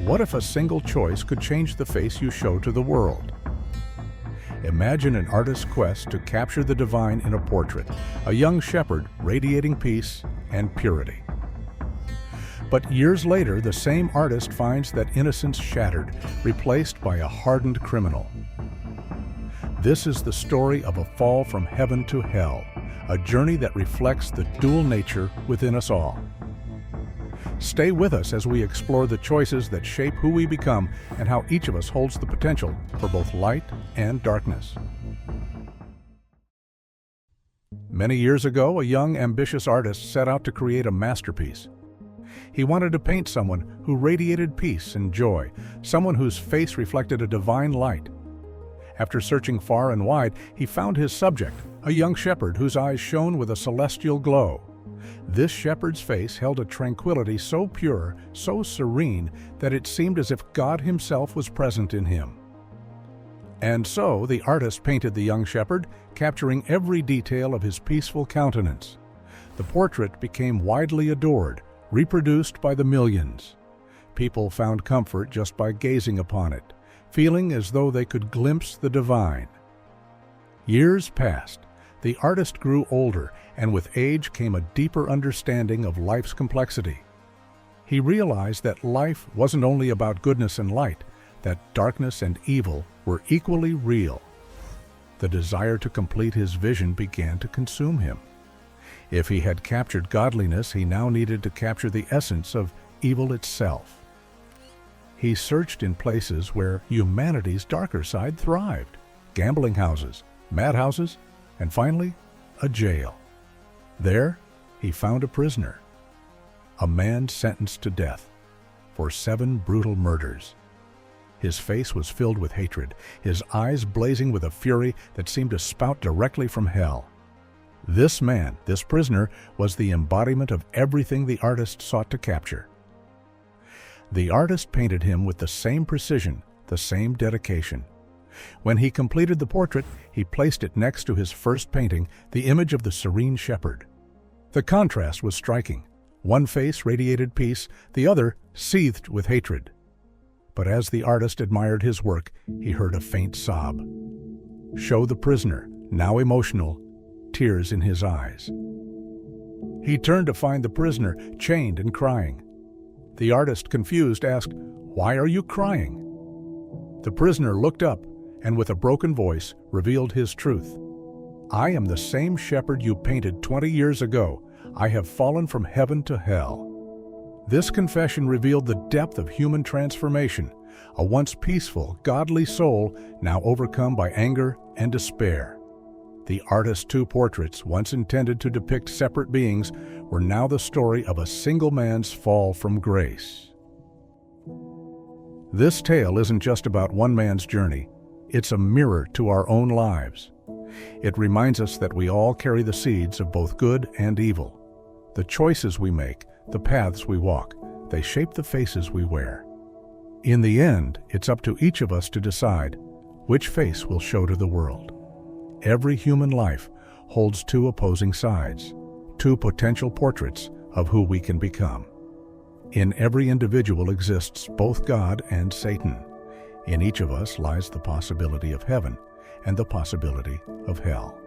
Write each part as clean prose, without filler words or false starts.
What if a single choice could change the face you show to the world? Imagine an artist's quest to capture the divine in a portrait, a young shepherd radiating peace and purity. But years later, the same artist finds that innocence shattered, replaced by a hardened criminal. This is the story of a fall from heaven to hell, a journey that reflects the dual nature within us all. Stay with us as we explore the choices that shape who we become and how each of us holds the potential for both light and darkness. Many years ago, a young, ambitious artist set out to create a masterpiece. He wanted to paint someone who radiated peace and joy, someone whose face reflected a divine light. After searching far and wide, he found his subject, a young shepherd whose eyes shone with a celestial glow. This shepherd's face held a tranquility so pure, so serene, that it seemed as if God himself was present in him. And so the artist painted the young shepherd, capturing every detail of his peaceful countenance. The portrait became widely adored, reproduced by the millions. People found comfort just by gazing upon it, feeling as though they could glimpse the divine. Years passed. The artist grew older, and with age came a deeper understanding of life's complexity. He realized that life wasn't only about goodness and light, that darkness and evil were equally real. The desire to complete his vision began to consume him. If he had captured godliness, he now needed to capture the essence of evil itself. He searched in places where humanity's darker side thrived: gambling houses, madhouses, and finally, a jail. There, he found a prisoner, a man sentenced to death for 7 brutal murders. His face was filled with hatred, his eyes blazing with a fury that seemed to spout directly from hell. This man, this prisoner, was the embodiment of everything the artist sought to capture. The artist painted him with the same precision, the same dedication. When he completed the portrait, he placed it next to his first painting, the image of the serene shepherd. The contrast was striking. One face radiated peace, the other seethed with hatred. But as the artist admired his work, he heard a faint sob. Show the prisoner, now emotional, tears in his eyes. He turned to find the prisoner, chained and crying. The artist, confused, asked, "Why are you crying?" The prisoner looked up and with a broken voice revealed his truth. "I am the same shepherd you painted 20 years ago. I have fallen from heaven to hell." This confession revealed the depth of human transformation, a once peaceful, godly soul now overcome by anger and despair. The artist's 2 portraits, once intended to depict separate beings, were now the story of a single man's fall from grace. This tale isn't just about one man's journey. It's a mirror to our own lives. It reminds us that we all carry the seeds of both good and evil. The choices we make, the paths we walk, they shape the faces we wear. In the end, it's up to each of us to decide which face we'll show to the world. Every human life holds 2 opposing sides, 2 potential portraits of who we can become. In every individual exists both God and Satan. In each of us lies the possibility of heaven and the possibility of hell.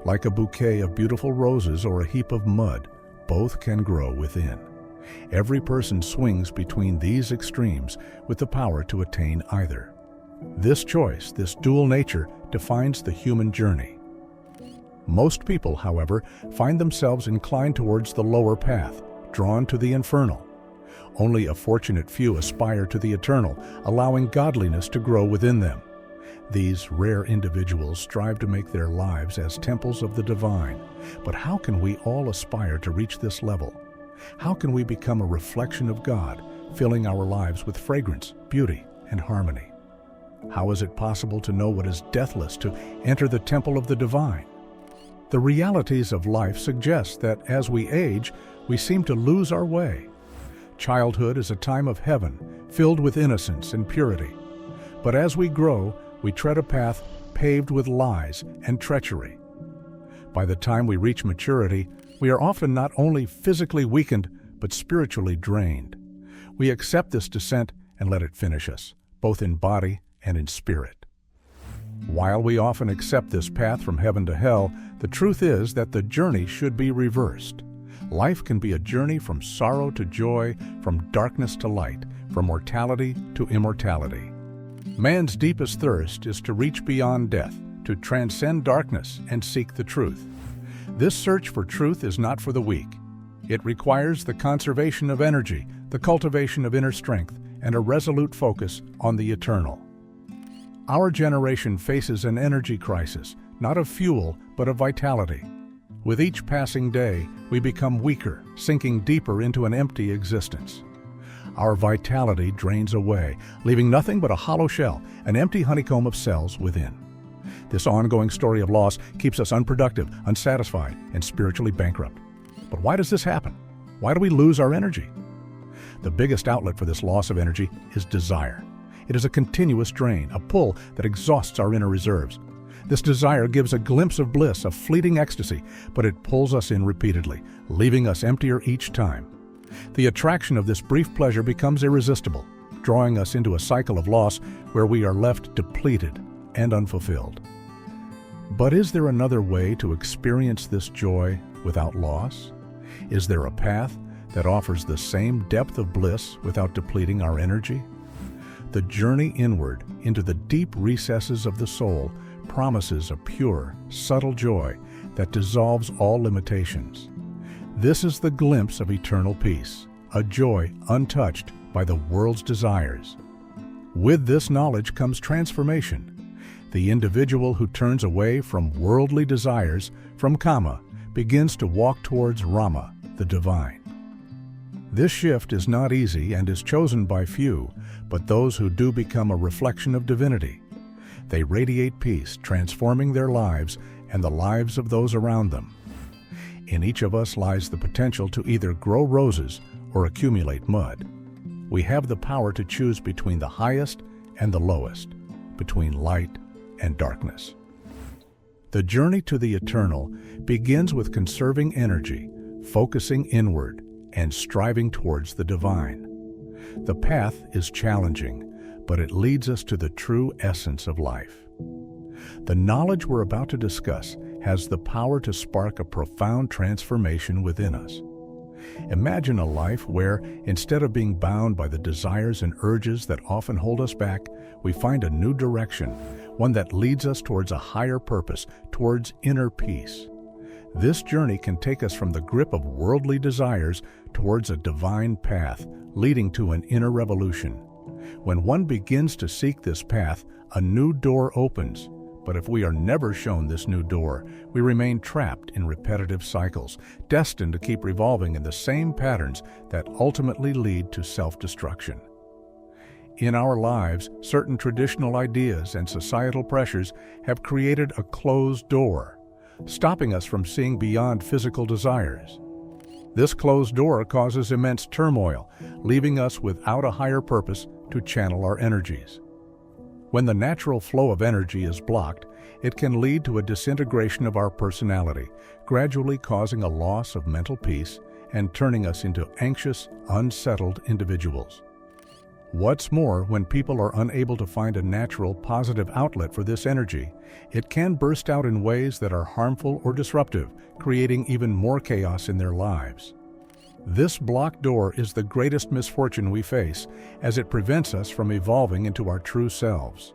Like a bouquet of beautiful roses or a heap of mud, both can grow within. Every person swings between these extremes with the power to attain either. This choice, this dual nature, defines the human journey. Most people, however, find themselves inclined towards the lower path, drawn to the infernal. Only a fortunate few aspire to the eternal, allowing godliness to grow within them. These rare individuals strive to make their lives as temples of the divine. But how can we all aspire to reach this level? How can we become a reflection of God, filling our lives with fragrance, beauty, and harmony? How is it possible to know what is deathless, to enter the temple of the divine? The realities of life suggest that as we age, we seem to lose our way. Childhood is a time of heaven, filled with innocence and purity. But as we grow, we tread a path paved with lies and treachery. By the time we reach maturity, we are often not only physically weakened, but spiritually drained. We accept this descent and let it finish us, both in body and in spirit. While we often accept this path from heaven to hell, the truth is that the journey should be reversed. Life can be a journey from sorrow to joy, from darkness to light, from mortality to immortality. Man's deepest thirst is to reach beyond death, to transcend darkness and seek the truth. This search for truth is not for the weak. It requires the conservation of energy, the cultivation of inner strength, and a resolute focus on the eternal. Our generation faces an energy crisis, not of fuel, but of vitality. With each passing day, we become weaker, sinking deeper into an empty existence. Our vitality drains away, leaving nothing but a hollow shell, an empty honeycomb of cells within. This ongoing story of loss keeps us unproductive, unsatisfied, and spiritually bankrupt. But why does this happen? Why do we lose our energy? The biggest outlet for this loss of energy is desire. It is a continuous drain, a pull that exhausts our inner reserves. This desire gives a glimpse of bliss, a fleeting ecstasy, but it pulls us in repeatedly, leaving us emptier each time. The attraction of this brief pleasure becomes irresistible, drawing us into a cycle of loss where we are left depleted and unfulfilled. But is there another way to experience this joy without loss? Is there a path that offers the same depth of bliss without depleting our energy? The journey inward into the deep recesses of the soul promises a pure, subtle joy that dissolves all limitations. This is the glimpse of eternal peace, a joy untouched by the world's desires. With this knowledge comes transformation. The individual who turns away from worldly desires, from kama, begins to walk towards Rama, the divine. This shift is not easy and is chosen by few, but those who do become a reflection of divinity. They radiate peace, transforming their lives and the lives of those around them. In each of us lies the potential to either grow roses or accumulate mud. We have the power to choose between the highest and the lowest, between light and darkness. The journey to the eternal begins with conserving energy, focusing inward, and striving towards the divine. The path is challenging, but it leads us to the true essence of life. The knowledge we're about to discuss has the power to spark a profound transformation within us. Imagine a life where, instead of being bound by the desires and urges that often hold us back, we find a new direction, one that leads us towards a higher purpose, towards inner peace. This journey can take us from the grip of worldly desires towards a divine path, leading to an inner revolution. When one begins to seek this path, a new door opens. But if we are never shown this new door, we remain trapped in repetitive cycles, destined to keep revolving in the same patterns that ultimately lead to self-destruction. In our lives, certain traditional ideas and societal pressures have created a closed door, stopping us from seeing beyond physical desires. This closed door causes immense turmoil, leaving us without a higher purpose to channel our energies. When the natural flow of energy is blocked, it can lead to a disintegration of our personality, gradually causing a loss of mental peace and turning us into anxious, unsettled individuals. What's more, when people are unable to find a natural, positive outlet for this energy, it can burst out in ways that are harmful or disruptive, creating even more chaos in their lives. This blocked door is the greatest misfortune we face, as it prevents us from evolving into our true selves.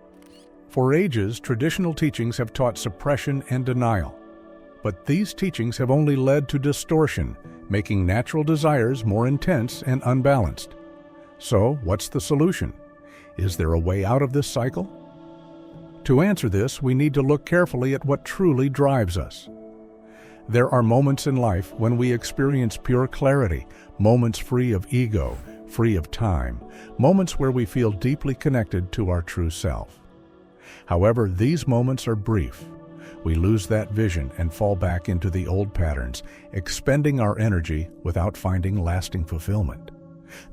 For ages, traditional teachings have taught suppression and denial. But these teachings have only led to distortion, making natural desires more intense and unbalanced. So, what's the solution? Is there a way out of this cycle? To answer this, we need to look carefully at what truly drives us. There are moments in life when we experience pure clarity, moments free of ego, free of time, moments where we feel deeply connected to our true self. However, these moments are brief. We lose that vision and fall back into the old patterns, expending our energy without finding lasting fulfillment.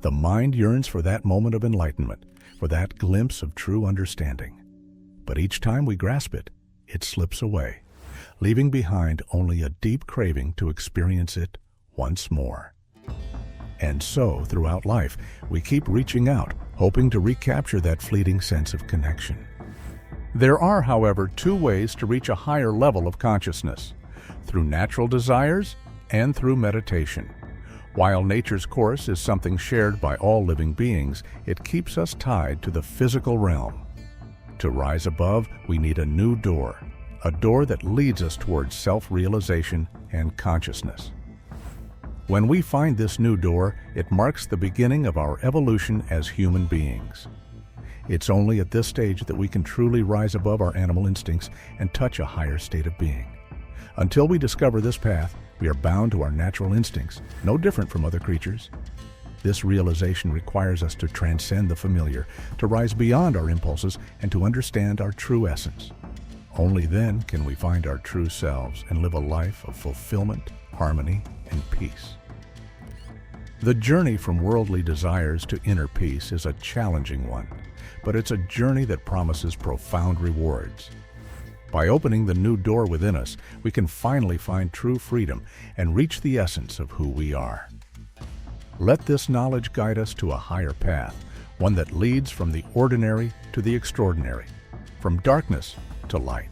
The mind yearns for that moment of enlightenment, for that glimpse of true understanding. But each time we grasp it, it slips away, leaving behind only a deep craving to experience it once more. And so, throughout life, we keep reaching out, hoping to recapture that fleeting sense of connection. There are, however, two ways to reach a higher level of consciousness: through natural desires and through meditation. While nature's course is something shared by all living beings, it keeps us tied to the physical realm. To rise above, we need a new door, a door that leads us towards self-realization and consciousness. When we find this new door, it marks the beginning of our evolution as human beings. It's only at this stage that we can truly rise above our animal instincts and touch a higher state of being. Until we discover this path, we are bound to our natural instincts, no different from other creatures. This realization requires us to transcend the familiar, to rise beyond our impulses, and to understand our true essence. Only then can we find our true selves and live a life of fulfillment, harmony, and peace. The journey from worldly desires to inner peace is a challenging one, but it's a journey that promises profound rewards. By opening the new door within us, we can finally find true freedom and reach the essence of who we are. Let this knowledge guide us to a higher path, one that leads from the ordinary to the extraordinary, from darkness to light.